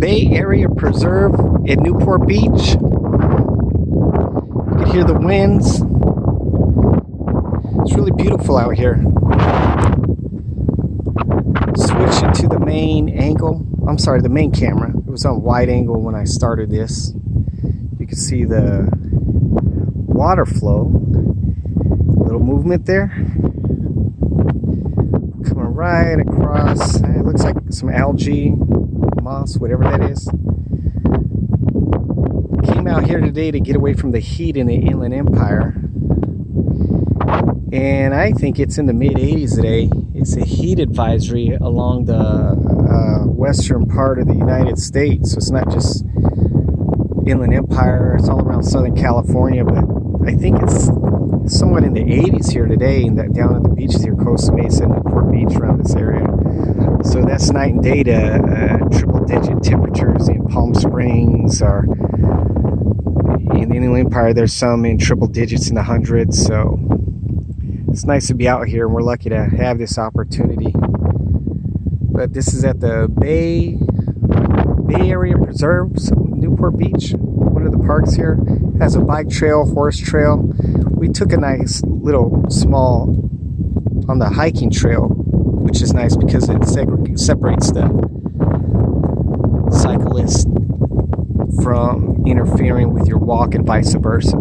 Bay Area Preserve at Newport Beach. You can hear the winds. It's really beautiful out here. Switching to the main angle. I'm sorry, the main camera. It was on wide angle when I started this. You can see the water flow. A little movement there. Coming right across. It looks like some algae, moss, whatever that is. Came out here today to get away from the heat in the Inland Empire. And I think it's in the mid 80s today. It's a heat advisory along the western part of the United States. So it's not just Inland Empire, it's all around Southern California, but I think it's somewhat in the 80s here today, and that down at the beaches here, Costa Mesa and Newport Beach, around this area. So that's night and day to triple digit temperatures in Palm Springs, or in the Inland Empire there's some in triple digits in the hundreds. So it's nice to be out here, and we're lucky to have this opportunity. But this is at the Bay Area Preserves, Newport Beach, one of the parks here. It has a bike trail, horse trail. We took a nice little small on the hiking trail, which is nice because it separates the cyclist from interfering with your walk and vice versa.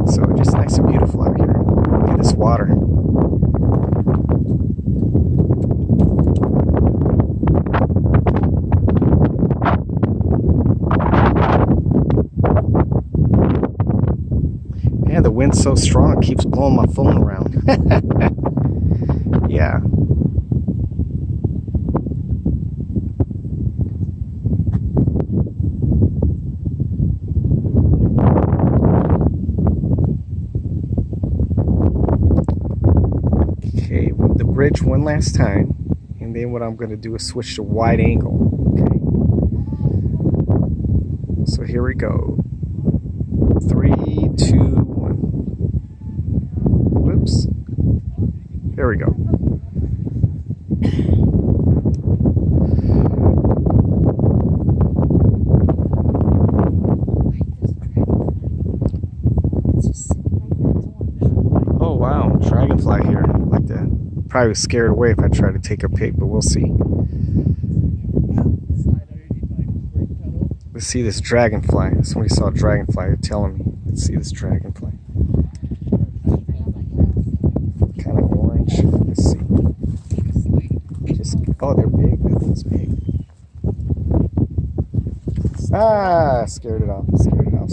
So just nice and beautiful out here. Look at this water. Yeah, the wind's so strong it keeps blowing my phone around. Yeah. Okay, the bridge one last time, and then what I'm going to do is switch to wide angle. Okay. So here we go. 3, 2, 1. Whoops. There we go. Oh wow, dragonfly here. Like that. Probably was scared away if I tried to take a pic, but we'll see. Let's see this dragonfly. Somebody saw a dragonfly. They're telling me. Let's see this dragonfly. Kind of orange. Let's see. Oh, they're big. That thing's big. Ah, scared it off. Scared it off.